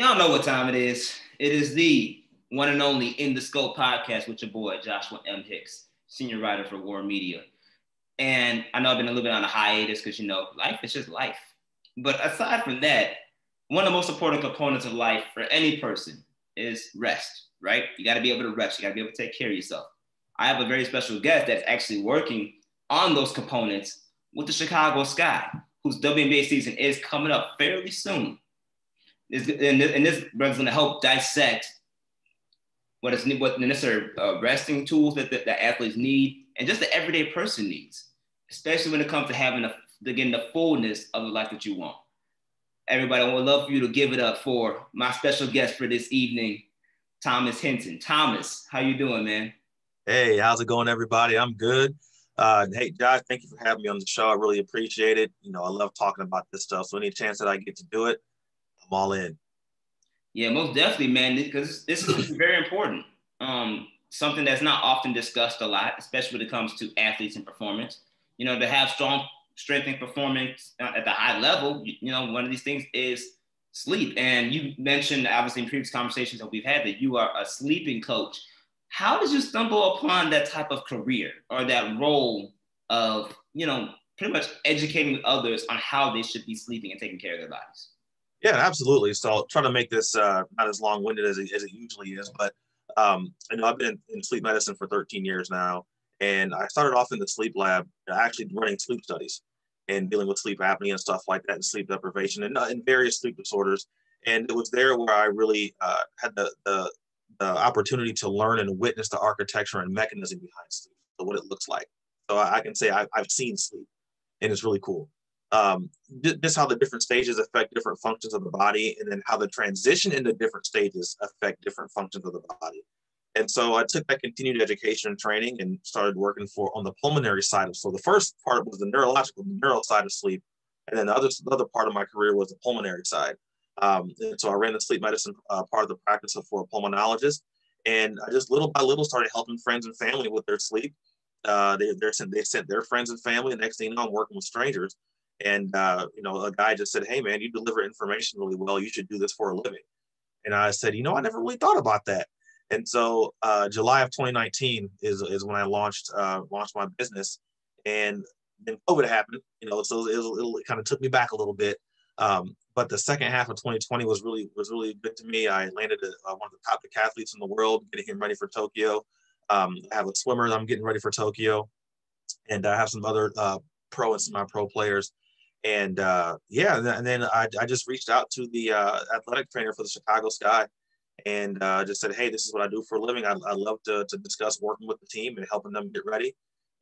Y'all know what time it is. It is the one and only In the Scope podcast with your boy, Joshua M. Hicks, senior writer for War Media. And I know I've been a little bit on a hiatus because, life is just life. But aside from that, one of the most important components of life for any person is rest, right? You got to be able to rest. You got to be able to take care of yourself. I have a very special guest that's actually working on those components with the Chicago Sky, whose WNBA season is coming up fairly soon. And this brother's going to help dissect what the necessary resting tools that athletes need and just the everyday person needs, especially when it comes to getting the fullness of the life that you want. Everybody, I would love for you to give it up for my special guest for this evening, Thomas Hinton. Thomas, how you doing, man? Hey, how's it going, everybody? I'm good. Hey, Josh, thank you for having me on the show. I really appreciate it. I love talking about this stuff. So any chance that I get to do it, I'm all in. Yeah, most definitely, man, because this is very important. Something that's not often discussed a lot, especially when it comes to athletes and performance. To have strong strength and performance at the high level, one of these things is sleep. And you mentioned, obviously, in previous conversations that we've had, that you are a sleeping coach. How did you stumble upon that type of career or that role of, pretty much educating others on how they should be sleeping and taking care of their bodies? Yeah, absolutely. So I'll try to make this not as long-winded as it usually is, but I've been in sleep medicine for 13 years now, and I started off in the sleep lab, actually running sleep studies and dealing with sleep apnea and stuff like that, and sleep deprivation and various sleep disorders. And it was there where I really had the opportunity to learn and witness the architecture and mechanism behind sleep, so what it looks like. So I can say I've seen sleep, and it's really cool. Just how the different stages affect different functions of the body, and then how the transition into different stages affect different functions of the body. And so I took that continued education and training and started working on the pulmonary side of. So the first part was the neural side of sleep, and then the other part of my career was the pulmonary side. And so I ran the sleep medicine part of the practice for a pulmonologist, and I just little by little started helping friends and family with their sleep. They sent their friends and family. And next thing you know, I'm working with strangers. And, a guy just said, "Hey, man, you deliver information really well. You should do this for a living." And I said, I never really thought about that. And so July of 2019 is when I launched my business. And then COVID happened, so it kind of took me back a little bit. But the second half of 2020 was really good to me. I landed one of the top decathletes in the world, getting him ready for Tokyo. I have a swimmer that I'm getting ready for Tokyo. And I have some other pro and semi-pro players. And and then I just reached out to the athletic trainer for the Chicago Sky and just said, "Hey, this is what I do for a living. I love to discuss working with the team and helping them get ready."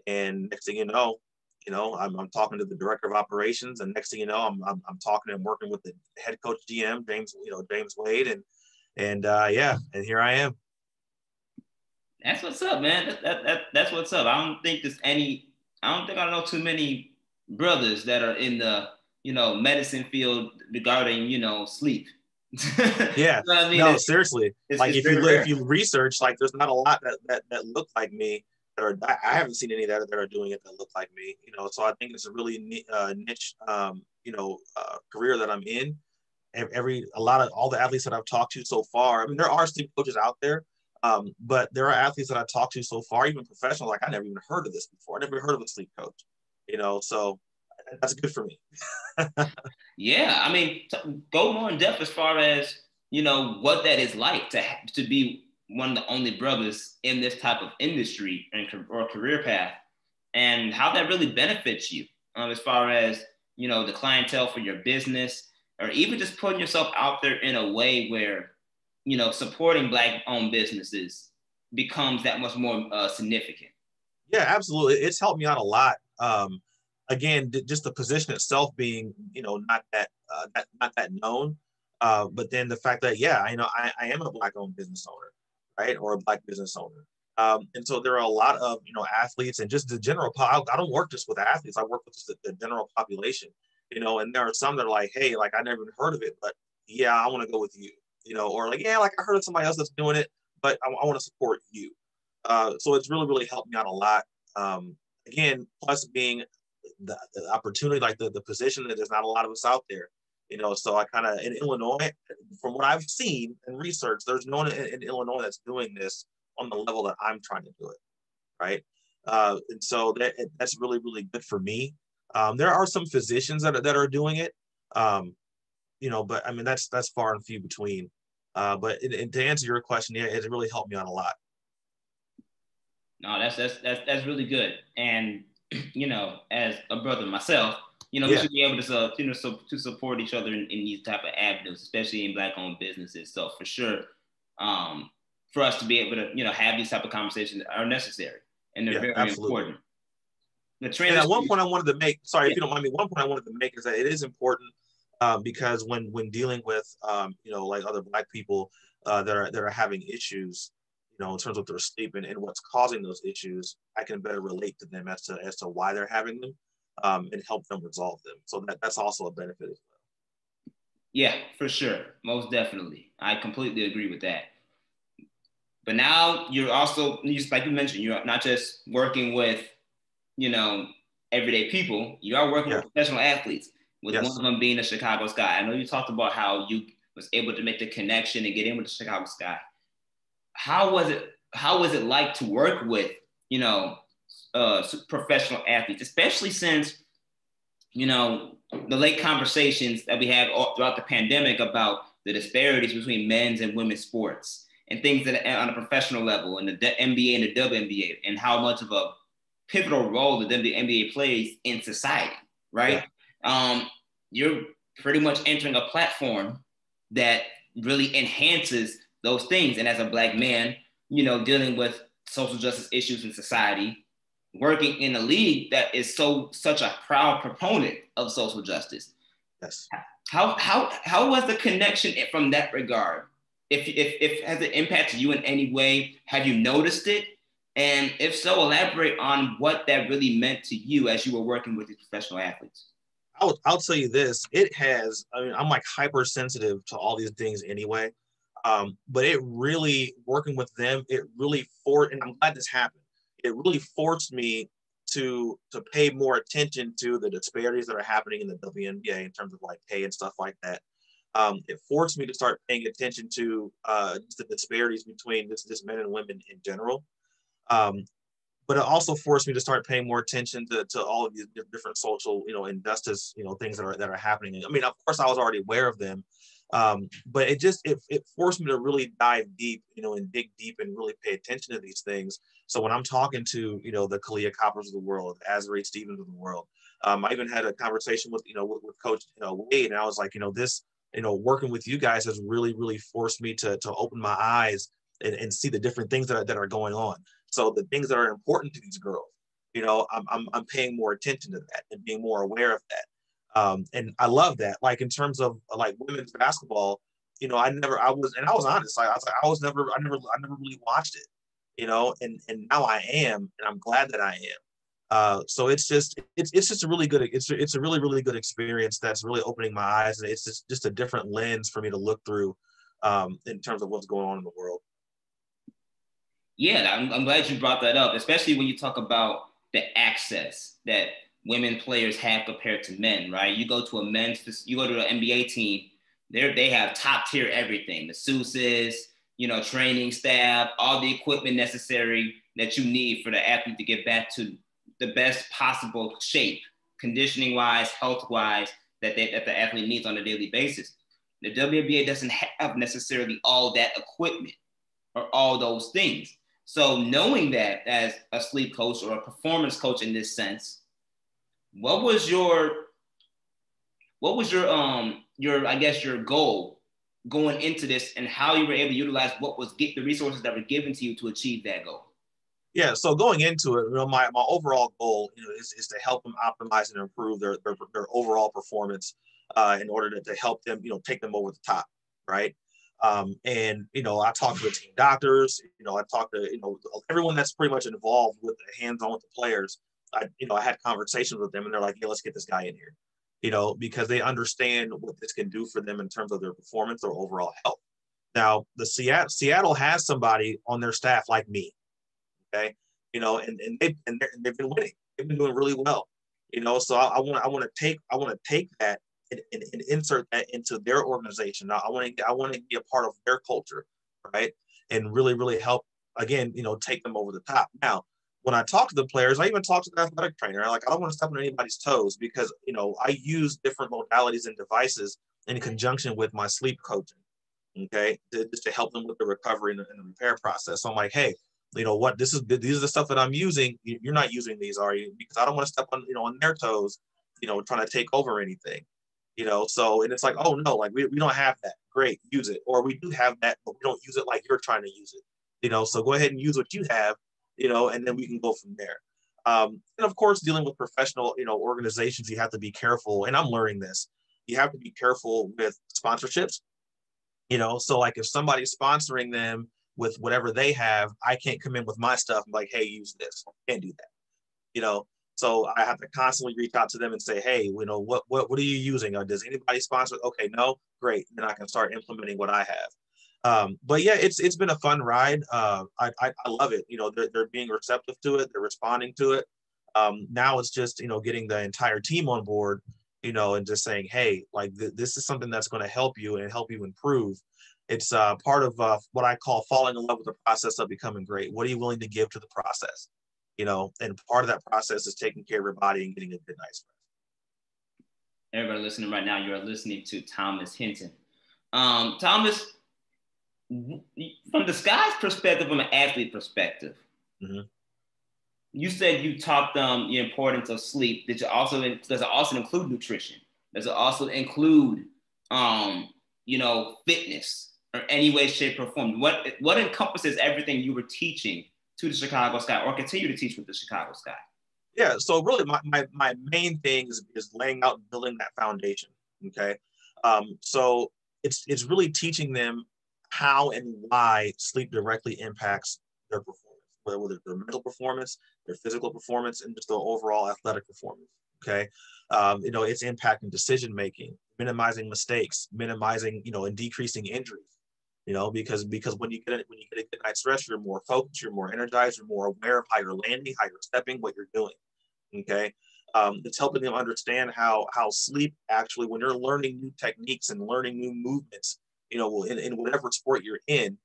And next thing you know, I'm talking to the director of operations, and next thing you know, I'm talking and working with the head coach GM James Wade, and and here I am. That's what's up, man. That's what's up. I don't think I know too many brothers that are in the medicine field regarding sleep. Yeah, I mean? No, seriously. Like if you research, like there's not a lot that look like me. I haven't seen any that are doing it that look like me. So I think it's a really niche career that I'm in. All the athletes that I've talked to so far. I mean, there are sleep coaches out there. But there are athletes that I talked to so far, even professionals, like I never even heard of this before. I never heard of a sleep coach, so that's good for me. Yeah, I mean, go more in depth as far as what that is like to be one of the only brothers in this type of industry or career path, and how that really benefits you as far as the clientele for your business, or even just putting yourself out there in a way where supporting Black-owned businesses becomes that much more significant. Yeah, absolutely. It's helped me out a lot. Again, just the position itself being, not that known, but then the fact that, I am a Black-owned business owner, right, or a Black business owner, and so there are a lot of athletes and just the general. I don't work just with athletes. I work with just the general population, and there are some that are like, "Hey, like I never even heard of it, but yeah, I want to go with you." Or like, "Yeah, like I heard of somebody else that's doing it, but I want to support you." So it's really helped me out a lot. Again, plus being the opportunity, like the position that there's not a lot of us out there. So I kind of, in Illinois, from what I've seen and researched, there's no one in Illinois that's doing this on the level that I'm trying to do it, right? And so that's really, really good for me. There are some physicians that are doing it, but I mean, that's far and few between. But to answer your question, yeah, it really helped me out a lot. No, that's really good. And as a brother myself, we should be able to to support each other in these type of avenues, especially in Black-owned businesses. So for sure, for us to be able to have these type of conversations are necessary, and they're very absolutely. important. And at one point I wanted to make, sorry, if you don't mind me, one point I wanted to make is that it is important because when dealing with like other Black people that are having issues, in terms of their sleep and what's causing those issues, I can better relate to them as to why they're having them and help them resolve them. So that's also a benefit as well. Yeah, for sure. Most definitely. I completely agree with that. But now you're also, like you mentioned, you're not just working with, everyday people. You are working with professional athletes, with one of them being the Chicago Sky. I know you talked about how you was able to make the connection and get in with the Chicago Sky. How was it like to work with, professional athletes, especially since, the late conversations that we had all throughout the pandemic about the disparities between men's and women's sports and things that on a professional level and the NBA and the WNBA and how much of a pivotal role that the NBA plays in society, right? Yeah. You're pretty much entering a platform that really enhances those things. And as a Black man, dealing with social justice issues in society, working in a league that is such a proud proponent of social justice. Yes. How was the connection from that regard? If has it impacted you in any way? Have you noticed it? And if so, elaborate on what that really meant to you as you were working with these professional athletes. I'll tell you this, it has, I mean, I'm like hypersensitive to all these things anyway. But it really, working with them, it really and I'm glad this happened. It really forced me to pay more attention to the disparities that are happening in the WNBA in terms of like pay and stuff like that. It forced me to start paying attention to the disparities between just men and women in general. But it also forced me to start paying more attention to all of these different social, injustice, things that are happening. I mean, of course, I was already aware of them, but it forced me to really dive deep, and dig deep and really pay attention to these things. So when I'm talking to, the Kalia Coppers of the world, Azurate Stevens of the world, I even had a conversation with Coach Wade, and I was like, this, working with you guys has really, really forced me to open my eyes and see the different things that are going on. So the things that are important to these girls, I'm paying more attention to that and being more aware of that. And I love that. Like in terms of like women's basketball, I was honest. I never really watched it, and now I am, and I'm glad that I am. So it's just a really good, it's a really, really good experience that's really opening my eyes. And it's just a different lens for me to look through in terms of what's going on in the world. Yeah, I'm glad you brought that up, especially when you talk about the access that women players have compared to men, right? You go to an NBA team, they have top tier everything, the suits, training staff, all the equipment necessary that you need for the athlete to get back to the best possible shape, conditioning wise, health wise, that the athlete needs on a daily basis. The WNBA doesn't have necessarily all that equipment or all those things. So knowing that as a sleep coach or a performance coach in this sense, what was your I guess your goal going into this, and how you were able to utilize the resources that were given to you to achieve that goal? Yeah, so going into it, my overall goal, is to help them optimize and improve their overall performance in order to help them, take them over the top, right? And I talked to the team doctors, I talked to everyone that's pretty much involved with the hands-on with the players. I had conversations with them, and they're like, "Yeah, let's get this guy in here," because they understand what this can do for them in terms of their performance or overall health. Now, the Seattle has somebody on their staff like me, okay, and they've been winning. They've been doing really well, so I want to take that and insert that into their organization. Now, I want to be a part of their culture, right? And really, really help, again, take them over the top. Now, when I talk to the players, I even talk to the athletic trainer. I don't want to step on anybody's toes because, I use different modalities and devices in conjunction with my sleep coaching, okay, just to help them with the recovery and the repair process. So I'm like, hey, these are the stuff that I'm using. You're not using these, are you? Because I don't want to step on their toes, trying to take over anything, so, and it's like, oh no, like we don't have that. Great, use it. Or we do have that, but we don't use it like you're trying to use it, so go ahead and use what you have, and then we can go from there. And of course, dealing with professional, organizations, you have to be careful. And I'm learning this. You have to be careful with sponsorships, so like if somebody's sponsoring them with whatever they have, I can't come in with my stuff and be like, hey, use this. Can't do that, so I have to constantly reach out to them and say, hey, what are you using? Does anybody sponsor? Okay, no, great. Then I can start implementing what I have. But yeah, it's been a fun ride. I love it. They're being receptive to it. They're responding to it. Now it's just, getting the entire team on board, and just saying, hey, like this is something that's going to help you and help you improve. It's part of what I call falling in love with the process of becoming great. What are you willing to give to the process? And part of that process is taking care of your body and getting a good night's rest. Everybody listening right now, you're listening to Thomas Hinton. Thomas, from the Sky's perspective, from an athlete perspective, mm-hmm. You said you taught them the importance of sleep. Does it also include nutrition? Does it also include, fitness or any way, shape, or form? What encompasses everything you were teaching to the Chicago Sky or continue to teach with the Chicago Sky? Yeah, so really my main thing is laying out and building that foundation, okay? So it's really teaching them how and why sleep directly impacts their performance, whether their mental performance, their physical performance, and just their overall athletic performance, okay? It's impacting decision-making, minimizing mistakes, minimizing, and decreasing injuries. Because when you get a good night's rest, you're more focused, you're more energized, you're more aware of how you're landing, how you're stepping, what you're doing. Okay. It's helping them understand how sleep actually, when you're learning new techniques and learning new movements, in whatever sport you're in,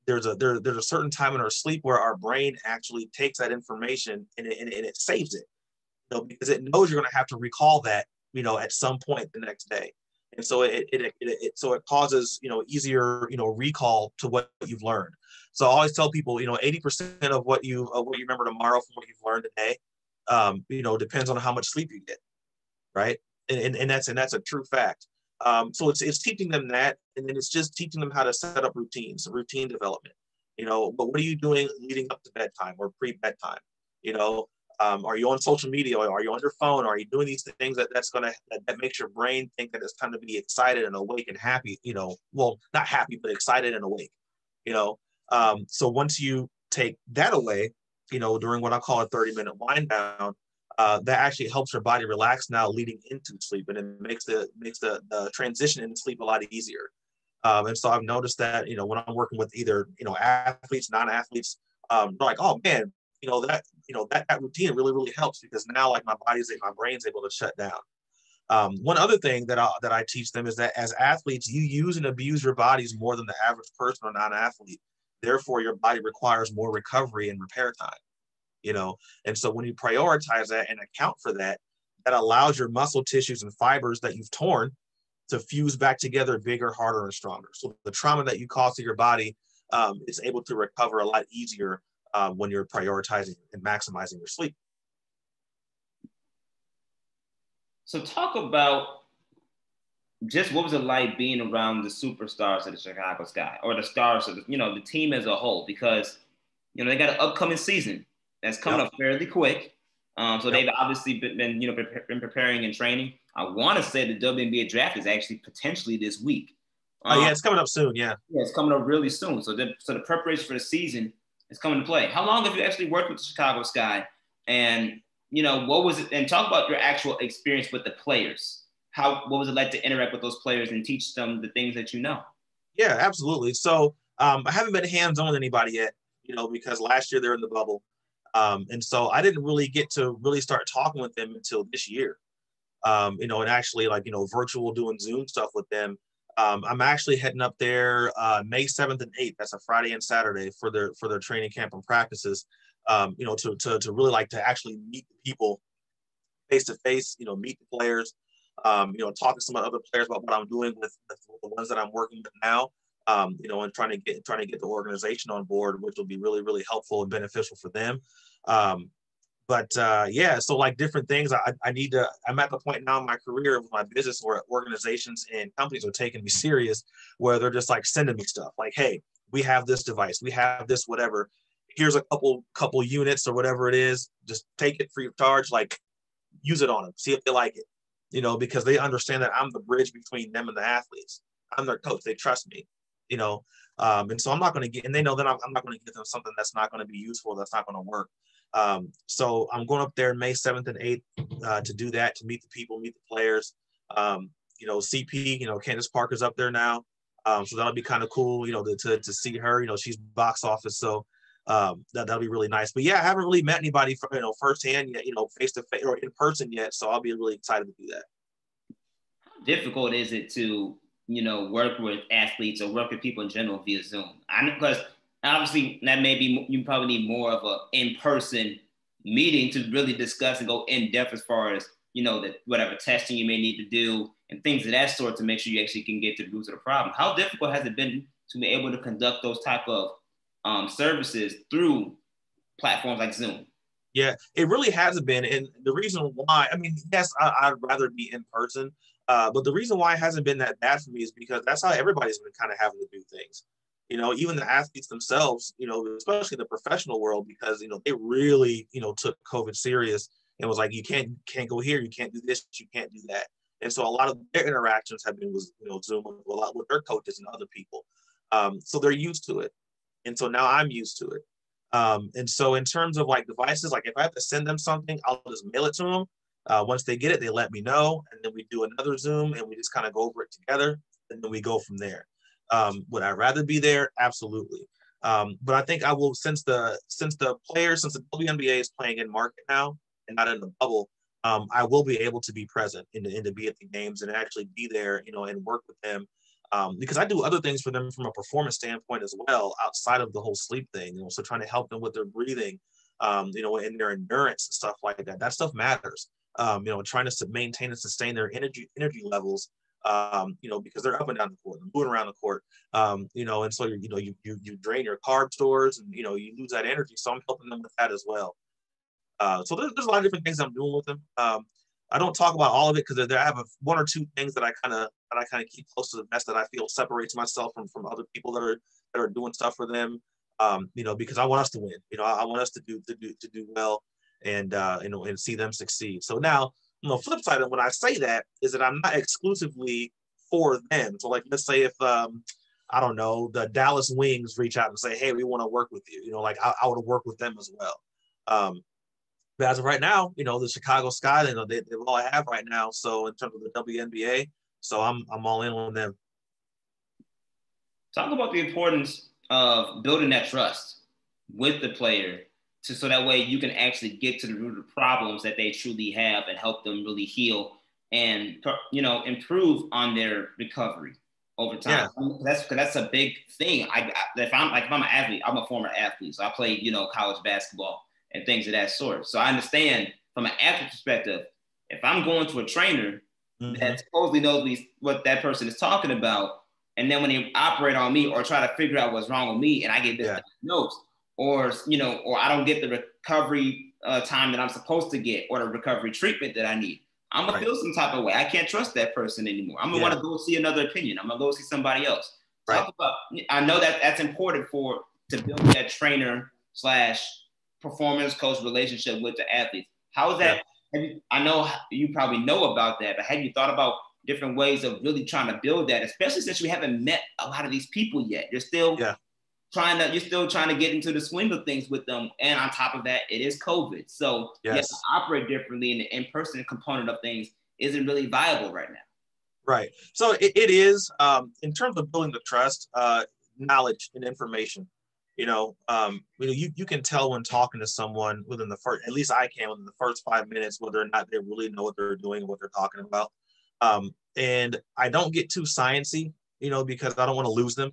there's a certain time in our sleep where our brain actually takes that information and it saves it, because it knows you're going to have to recall that, at some point the next day. And so it causes, easier, recall to what you've learned. So I always tell people, 80% of what you remember tomorrow from what you've learned today, depends on how much sleep you get, right? And that's a true fact. So it's teaching them that, and then it's just teaching them how to set up routines, routine development. But what are you doing leading up to bedtime or pre-bedtime? Are you on social media? Are you on your phone? Are you doing these things that makes your brain think that it's time to be excited and awake and happy? Well, not happy, but excited and awake. So once you take that away, during what I call a 30-minute wind down, that actually helps your body relax now leading into sleep, and it makes the transition into sleep a lot easier. And so I've noticed that, when I'm working with either, athletes, non-athletes, they're like, oh man, that routine really, really helps, because now like my brain's able to shut down. One other thing that I teach them is that as athletes, you use and abuse your bodies more than the average person or non-athlete. Therefore, your body requires more recovery and repair time, and so when you prioritize that and account for that, that allows your muscle tissues and fibers that you've torn to fuse back together bigger, harder, and stronger. So the trauma that you cause to your body is able to recover a lot easier when you're prioritizing and maximizing your sleep. So talk about just what was it like being around the superstars of the Chicago Sky, or the stars of the team as a whole, because they got an upcoming season that's coming up fairly quick. So they've obviously been preparing and training. I want to say the WNBA draft is actually potentially this week. Yeah, it's coming up soon. Yeah, it's coming up really soon. So the preparation for the season is coming to play. How long have you actually worked with the Chicago Sky? And what was it? And talk about your actual experience with the players. What was it like to interact with those players and teach them the things that you know? Yeah, absolutely. So I haven't been hands-on with anybody yet, because last year they're in the bubble. And so I didn't really get to really start talking with them until this year. and actually like, virtual doing Zoom stuff with them. I'm actually heading up there May 7th and 8th. That's a Friday and Saturday for their training camp and practices. To really like to actually meet people face to face, meet the players, talk to some other players about what I'm doing with the ones that I'm working with now, and trying to get the organization on board, which will be really, really helpful and beneficial for them. So like different things, I'm at the point now in my career of my business where organizations and companies are taking me serious, where they're just like sending me stuff like, hey, we have this device, we have this, whatever, here's a couple units or whatever it is, just take it free of charge, like use it on them, see if they like it, because they understand that I'm the bridge between them and the athletes. I'm their coach, they trust me, and so I'm not going to and they know that I'm not going to give them something that's not going to be useful, that's not going to work. So I'm going up there May 7th and 8th to do that, to meet the people, meet the players. CP, Candace Parker's up there now. So that'll be kind of cool, to see her, she's box office. So that'll be really nice. But yeah, I haven't really met anybody firsthand yet, face to face or in person yet. So I'll be really excited to do that. How difficult is it to, work with athletes or work with people in general via Zoom? Because obviously that may be, you probably need more of a in-person meeting to really discuss and go in depth as far as, that whatever testing you may need to do and things of that sort to make sure you actually can get to the roots of the problem. How difficult has it been to be able to conduct those type of services through platforms like Zoom? Yeah, it really hasn't been. And the reason why, yes, I'd rather be in person, but the reason why it hasn't been that bad for me is because that's how everybody's been kind of having to do things. Even the athletes themselves, especially the professional world, because, they really, took COVID serious and was like, you can't go here, you can't do this, you can't do that. And so a lot of their interactions have been with, Zoom a lot with their coaches and other people. So they're used to it. And so now I'm used to it. And so in terms of like devices, like if I have to send them something, I'll just mail it to them. Once they get it, they let me know. And then we do another Zoom and we just kind of go over it together. And then we go from there. Would I rather be there? Absolutely. But I think I will, since the WNBA is playing in market now and not in the bubble, I will be able to be present and to be at the games and actually be there, and work with them. Because I do other things for them from a performance standpoint as well, outside of the whole sleep thing, so trying to help them with their breathing, and their endurance and stuff like that. That stuff matters. Trying to maintain and sustain their energy levels, because they're up and down the court, moving around the court, and so you drain your carb stores and you lose that energy. So I'm helping them with that as well. So there's a lot of different things I'm doing with them. I don't talk about all of it because I have one or two things that I kind of keep close to the vest that I feel separates myself from other people that are doing stuff for them. Because I want us to win. I want us to do well and see them succeed. So now, flip side of when I say that is that I'm not exclusively for them. So like, let's say if I don't know, the Dallas Wings reach out and say, hey, we want to work with you. I would work with them as well. But as of right now, the Chicago Sky, they're all I have right now. So in terms of the WNBA, so I'm all in on them. Talk about the importance of building that trust with the player, so that way you can actually get to the root of the problems that they truly have and help them really heal and improve on their recovery over time. Yeah. That's a big thing. If I'm an athlete, I'm a former athlete, so I played college basketball and things of that sort. So I understand from an athlete perspective, if I'm going to a trainer that supposedly knows what that person is talking about, and then when they operate on me or try to figure out what's wrong with me and I get diagnosed, or I don't get the recovery time that I'm supposed to get or the recovery treatment that I need, I'm going to feel some type of way. I can't trust that person anymore. I'm going to want to go see another opinion. I'm going to go see somebody else. Talk about, I know that's important to build that trainer / performance coach relationship with the athletes. How is that? I know you probably know about that, but have you thought about different ways of really trying to build that, especially since we haven't met a lot of these people yet? You're still trying to get into the swing of things with them. And on top of that, it is COVID. So you have to operate differently, and the in-person component of things isn't really viable right now. Right. So it is, in terms of building the trust, knowledge and information. You can tell when talking to someone within the first, at least I can, within the first 5 minutes, whether or not they really know what they're doing and what they're talking about. And I don't get too sciencey, because I don't want to lose them,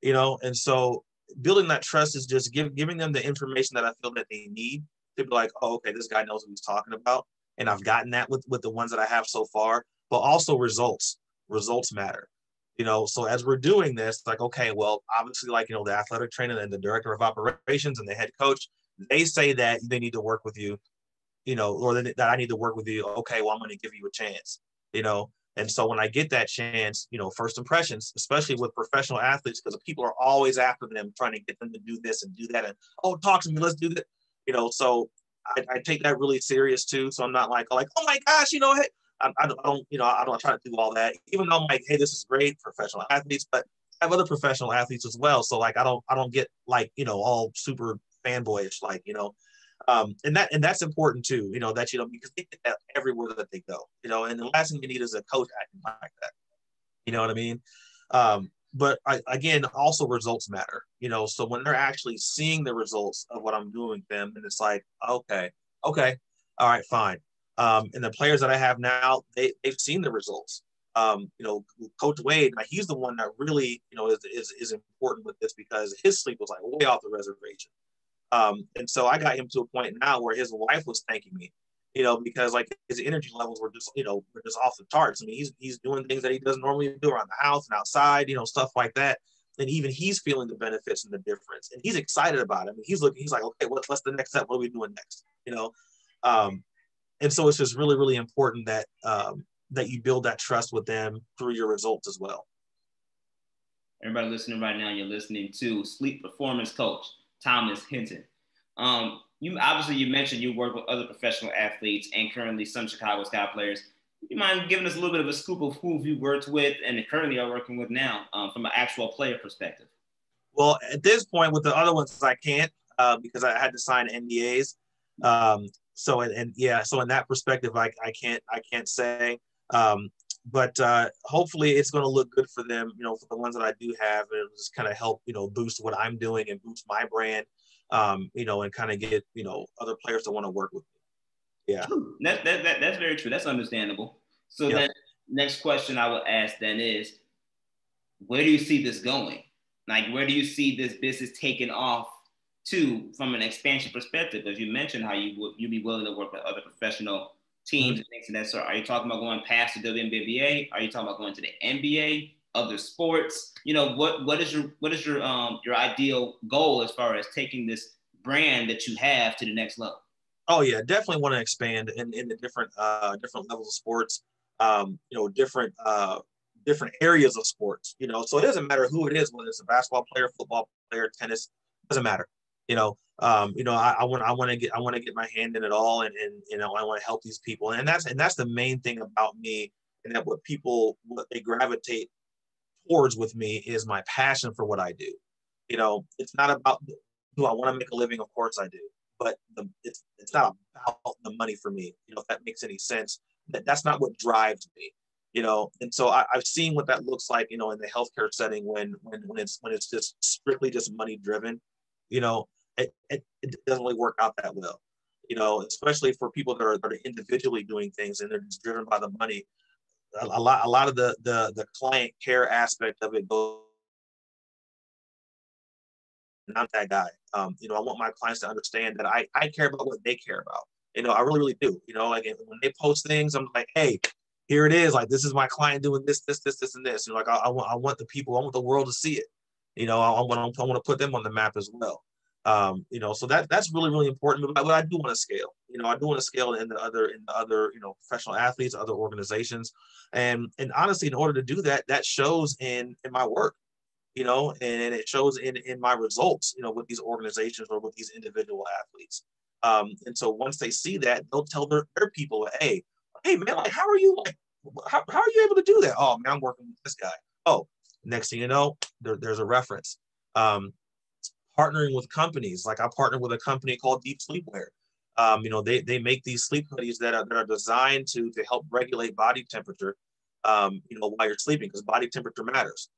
and so building that trust is just giving them the information that I feel that they need to be like, oh, okay, this guy knows what he's talking about. And I've gotten that with the ones that I have so far, but also results matter. So as we're doing this, like, okay, well, obviously, like, the athletic trainer and the director of operations and the head coach, they say that they need to work with you, or that I need to work with you. Okay, well, I'm going to give you a chance, And so when I get that chance, first impressions, especially with professional athletes, because people are always after them, trying to get them to do this and do that. And, oh, talk to me, let's do that. So I take that really serious too. So I'm not like, oh my gosh, hey, I don't try to do all that, even though I'm like, hey, this is great, professional athletes, but I have other professional athletes as well. So like, I don't get like, all super fanboyish, like, and that's important too, that, because they get that everywhere that they go, and the last thing you need is a coach acting like that. You know what I mean? But again, also results matter, so when they're actually seeing the results of what I'm doing with them, and it's like, okay, all right, fine. And the players that I have now, they've seen the results. Coach Wade, he's the one that really, is important with this, because his sleep was like way off the reservation. And so I got him to a point now where his wife was thanking me, because like his energy levels were just, were just off the charts. I mean, he's doing things that he doesn't normally do around the house and outside, stuff like that. And even he's feeling the benefits and the difference, and he's excited about it. I mean, he's like, okay, what's the next step? What are we doing next? And so it's just really, really important that that you build that trust with them through your results as well. Everybody listening right now, you're listening to sleep performance coach Thomas Hinton. You mentioned you work with other professional athletes and currently some Chicago Sky players. You mind giving us a little bit of a scoop of who you've worked with and currently are working with now, from an actual player perspective? Well, at this point, with the other ones, I can't, because I had to sign NDAs. So in that perspective, I can't say. But hopefully it's going to look good for them, for the ones that I do have, and it'll just kind of help, boost what I'm doing and boost my brand, and kind of get, other players to want to work with me. Yeah. That's very true. That's understandable. So yep. Then next question I would ask then is, where do you see this going? Like, where do you see this business taking off to from an expansion perspective? As you mentioned how you'd be willing to work with other professional teams and things of that sort. Are you talking about going past the WNBA? Are you talking about going to the NBA, other sports? What is your ideal goal as far as taking this brand that you have to the next level? Oh yeah, definitely want to expand in the different levels of sports, different areas of sports, so it doesn't matter who it is, whether it's a basketball player, football player, tennis, doesn't matter. I want to get my hand in it all, and I want to help these people, and that's the main thing about me, and that what they gravitate towards with me is my passion for what I do. It's not about, do I want to make a living? Of course I do, but it's not about the money for me. If that makes any sense, that's not what drives me. And so I've seen what that looks like, in the healthcare setting when it's just strictly just money driven. It doesn't really work out that well, especially for people that are individually doing things and they're just driven by the money. A lot of the client care aspect of it goes. I'm that guy. I want my clients to understand that I care about what they care about. I really, really do. Like when they post things, I'm like, hey, here it is. Like, this is my client doing this, and this. Like I want the world to see it. I want to put them on the map as well. So that's really, really important. But I do want to scale. I do want to scale in the other professional athletes, other organizations, and honestly, in order to do that, that shows in my work. And it shows in my results, with these organizations or with these individual athletes. And so once they see that, they'll tell their people, hey man, like, how are you able to do that? Oh man, I'm working with this guy. Oh, next thing you know, there's a reference. Partnering with companies, like I partnered with a company called Deep Sleepwear. They make these sleep hoodies that are designed to help regulate body temperature, while you're sleeping, because body temperature matters.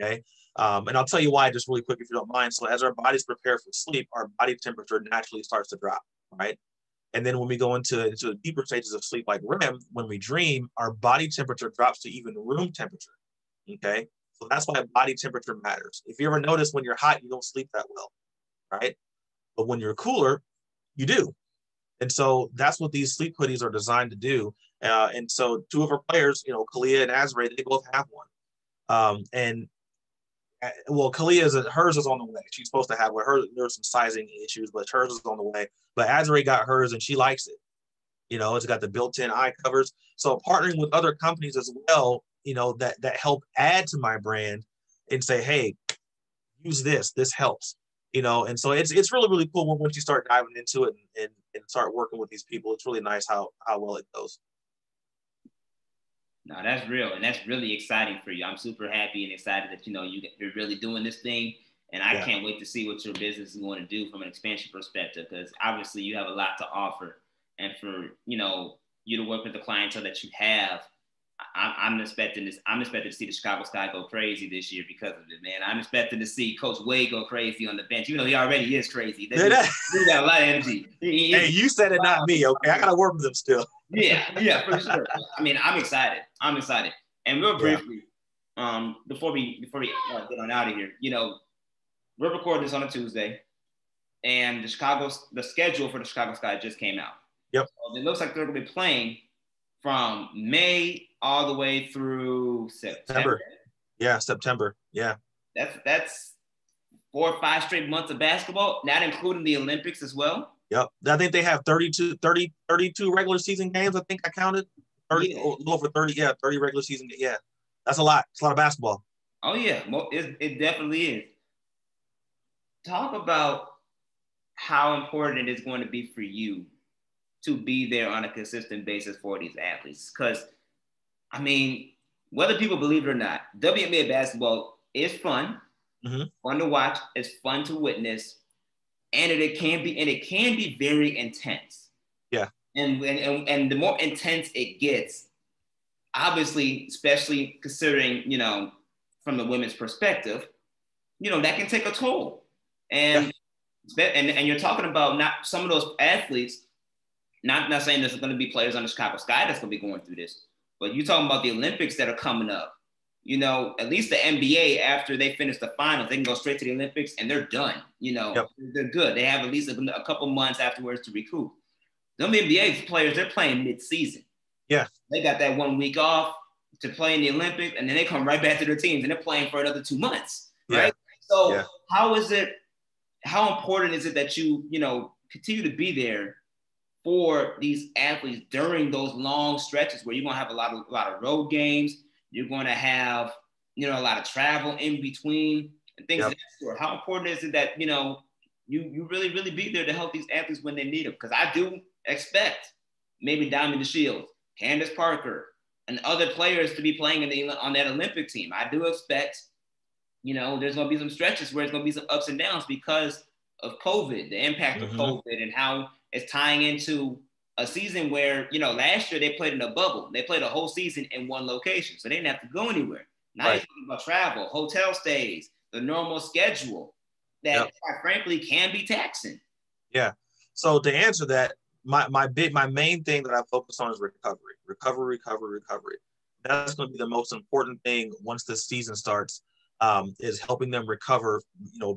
Okay. And I'll tell you why just really quick, if you don't mind. So as our bodies prepare for sleep, our body temperature naturally starts to drop, right? And then when we go into the deeper stages of sleep, like REM, when we dream, our body temperature drops to even room temperature. Okay. So that's why body temperature matters. If you ever notice when you're hot, you don't sleep that well, right? But when you're cooler, you do. And so that's what these sleep hoodies are designed to do. And so two of our players, Kalia and Azrae, they both have one. Kalia hers is on the way. She's supposed to have one. There's some sizing issues, but hers is on the way. But Azrae got hers and she likes it. It's got the built-in eye covers. So partnering with other companies as well, that help add to my brand and say, hey, use this. This helps. And so it's really, really cool once you start diving into it and start working with these people. It's really nice how well it goes. No, that's real. And that's really exciting for you. I'm super happy and excited that, you're really doing this thing. And I can't wait to see what your business is going to do from an expansion perspective, because obviously you have a lot to offer. And for, you to work with the clientele that you have, I'm expecting to see the Chicago Sky go crazy this year because of it, man. I'm expecting to see Coach Wade go crazy on the bench. He already is crazy. He got a lot of energy. Hey, you said it, not me. Okay, I gotta work with him still. Yeah, for sure. I mean, I'm excited. And real briefly, before we get on out of here, we're recording this on a Tuesday, and the schedule for the Chicago Sky just came out. Yep. So it looks like they're going to be playing from May all the way through September. Yeah, September. Yeah. That's 4 or 5 straight months of basketball, not including the Olympics as well. Yep. I think they have 32 regular season games. I think I counted. 30, a little over 30. Yeah, 30 regular season. Yeah, that's a lot. It's a lot of basketball. Oh, yeah. It definitely is. Talk about how important it is going to be for you to be there on a consistent basis for these athletes. Because, I mean, whether people believe it or not, WNBA basketball is fun, fun to watch, it's fun to witness, and it can be very intense. Yeah. And the more intense it gets, obviously, especially considering, from the women's perspective, that can take a toll. And you're talking about not some of those athletes, not saying there's going to be players on the Chicago Sky that's going to be going through this, but you're talking about the Olympics that are coming up. At least the NBA, after they finish the finals, they can go straight to the Olympics and they're done. They're good. They have at least a couple months afterwards to recoup. The NBA players, they're playing mid-season. Yeah. They got that 1 week off to play in the Olympics, and then they come right back to their teams and they're playing for another 2 months. Right. Yeah. So how important is it that you continue to be there for these athletes during those long stretches where you're going to have a lot of road games, you're going to have, a lot of travel in between and things of that sort. How important is it that, you really, really be there to help these athletes when they need them? Because I do expect maybe Diamond DeShields, Candace Parker, and other players to be playing on that Olympic team. I do expect, there's going to be some stretches where it's going to be some ups and downs because of COVID, the impact of COVID, and how it's tying into a season where, last year they played in a bubble. They played a whole season in one location, so they didn't have to go anywhere. Now you're talking about travel, hotel stays, the normal schedule that, quite frankly, can be taxing. Yeah. So to answer that, my main thing that I focus on is recovery. That's going to be the most important thing once the season starts, is helping them recover,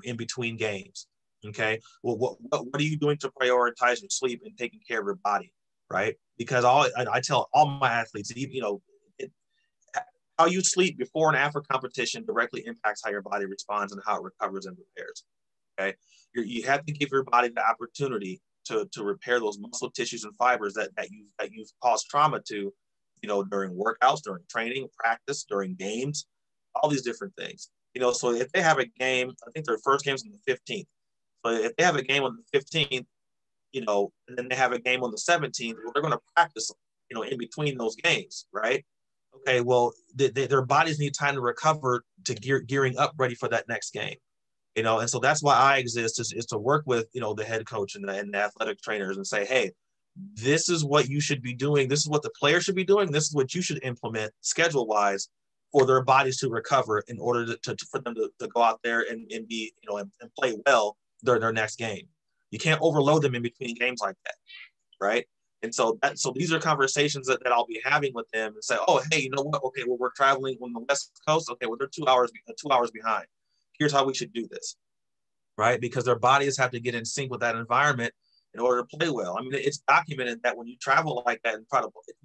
in between games. Okay. Well, what are you doing to prioritize your sleep and taking care of your body? Right. Because I tell all my athletes, how you sleep before and after competition directly impacts how your body responds and how it recovers and repairs. Okay. You have to give your body the opportunity to repair those muscle tissues and fibers that you've caused trauma to, during workouts, during training, practice, during games, all these different things. So if they have a game, I think their first game's on the 15th. So if they have a game on the 15th, and then they have a game on the 17th, well, they're going to practice, in between those games, right? Okay, well, their bodies need time to recover to gearing up ready for that next game, and so that's why I exist is to work with, the head coach and the athletic trainers and say, hey, this is what you should be doing. This is what the players should be doing. This is what you should implement schedule-wise for their bodies to recover in order for them to go out there and be, and play well their next game. You can't overload them in between games like that, right? And so these are conversations that I'll be having with them and say, oh, hey, you know what? Okay, well, we're traveling on the West Coast. Okay, well, they're 2 hours behind. Here's how we should do this, right? Because their bodies have to get in sync with that environment in order to play well. I mean, it's documented that when you travel like that,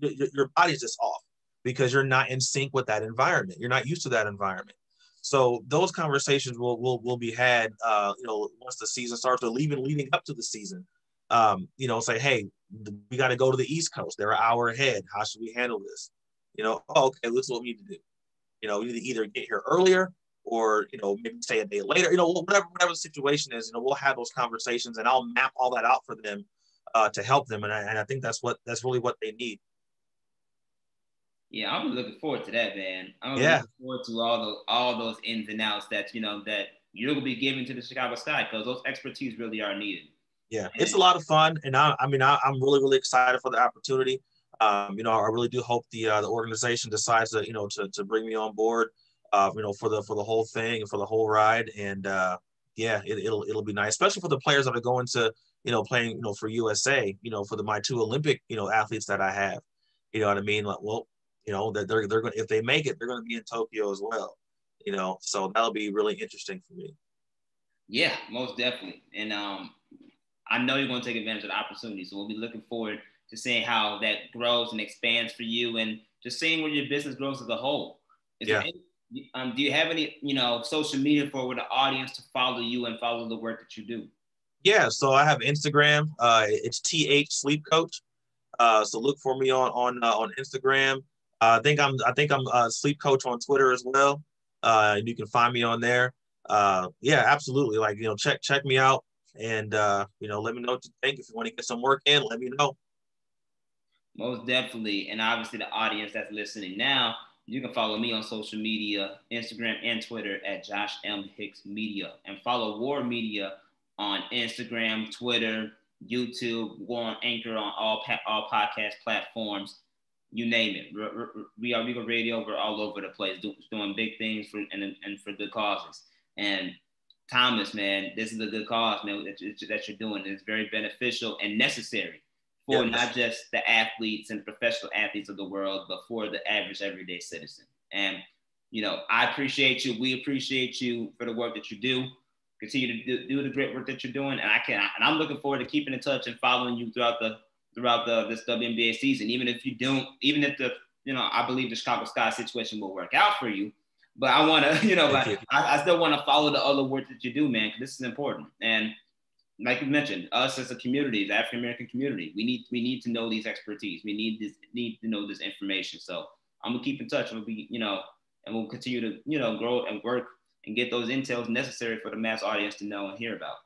your body's just off because you're not in sync with that environment. You're not used to that environment. So those conversations will be had, once the season starts, or even leading up to the season. Say, hey, we got to go to the East Coast. They're an hour ahead. How should we handle this? Okay, this is what we need to do. We need to either get here earlier or, maybe stay a day later, whatever the situation is, we'll have those conversations and I'll map all that out for them to help them. And I think that's really what they need. Yeah, I'm looking forward to that, man. I'm looking forward to all those ins and outs that, that you're going to be giving to the Chicago Sky, because those expertise really are needed. Yeah, it's a lot of fun, and I'm really, really excited for the opportunity. I really do hope the organization decides to bring me on board, for the whole thing and for the whole ride. And it'll be nice, especially for the players that are going to playing for USA, for my 2 Olympic athletes that I have. You know what I mean? Like, well, that they're going, if they make it, they're going to be in Tokyo as well. So that'll be really interesting for me. Yeah, most definitely, and I know you're going to take advantage of the opportunity. So we'll be looking forward to seeing how that grows and expands for you, and just seeing where your business grows as a whole. Do you have any, social media for the audience to follow you and follow the work that you do? Yeah, so I have Instagram. It's TH Sleep Coach. So look for me on Instagram. I think I'm Sleep Coach on Twitter as well. And you can find me on there. Yeah, absolutely. Like, check me out. And, let me know what you think. If you want to get some work in, let me know. Most definitely. And obviously the audience that's listening now, you can follow me on social media, Instagram and Twitter at Josh M. Hicks Media. And follow War Media on Instagram, Twitter, YouTube, go on Anchor, on all podcast platforms, you name it. We are Regal Radio. We're all over the place doing big things for good causes. And Thomas, man, this is a good cause, man, that you're doing. It's very beneficial and necessary for not just the athletes and professional athletes of the world, but for the average everyday citizen. And, I appreciate you. We appreciate you for the work that you do. Continue to do the great work that you're doing. And I'm looking forward to keeping in touch and following you throughout this WNBA season. Even if I believe the Chicago Sky situation will work out for you. But I want to, I still want to follow the other work that you do, man, because this is important. And like you mentioned, us as a community, the African American community, we need to know these expertise. We need to know this information. So I'm gonna keep in touch. We'll be, and we'll continue to, grow and work and get those intels necessary for the mass audience to know and hear about.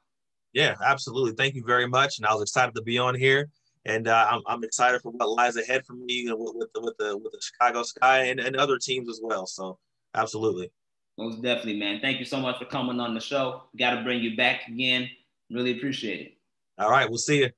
Yeah, absolutely. Thank you very much. And I was excited to be on here. And I'm excited for what lies ahead for me with the Chicago Sky and other teams as well. So. Absolutely. Most definitely, man. Thank you so much for coming on the show. Got to bring you back again. Really appreciate it. All right. We'll see you.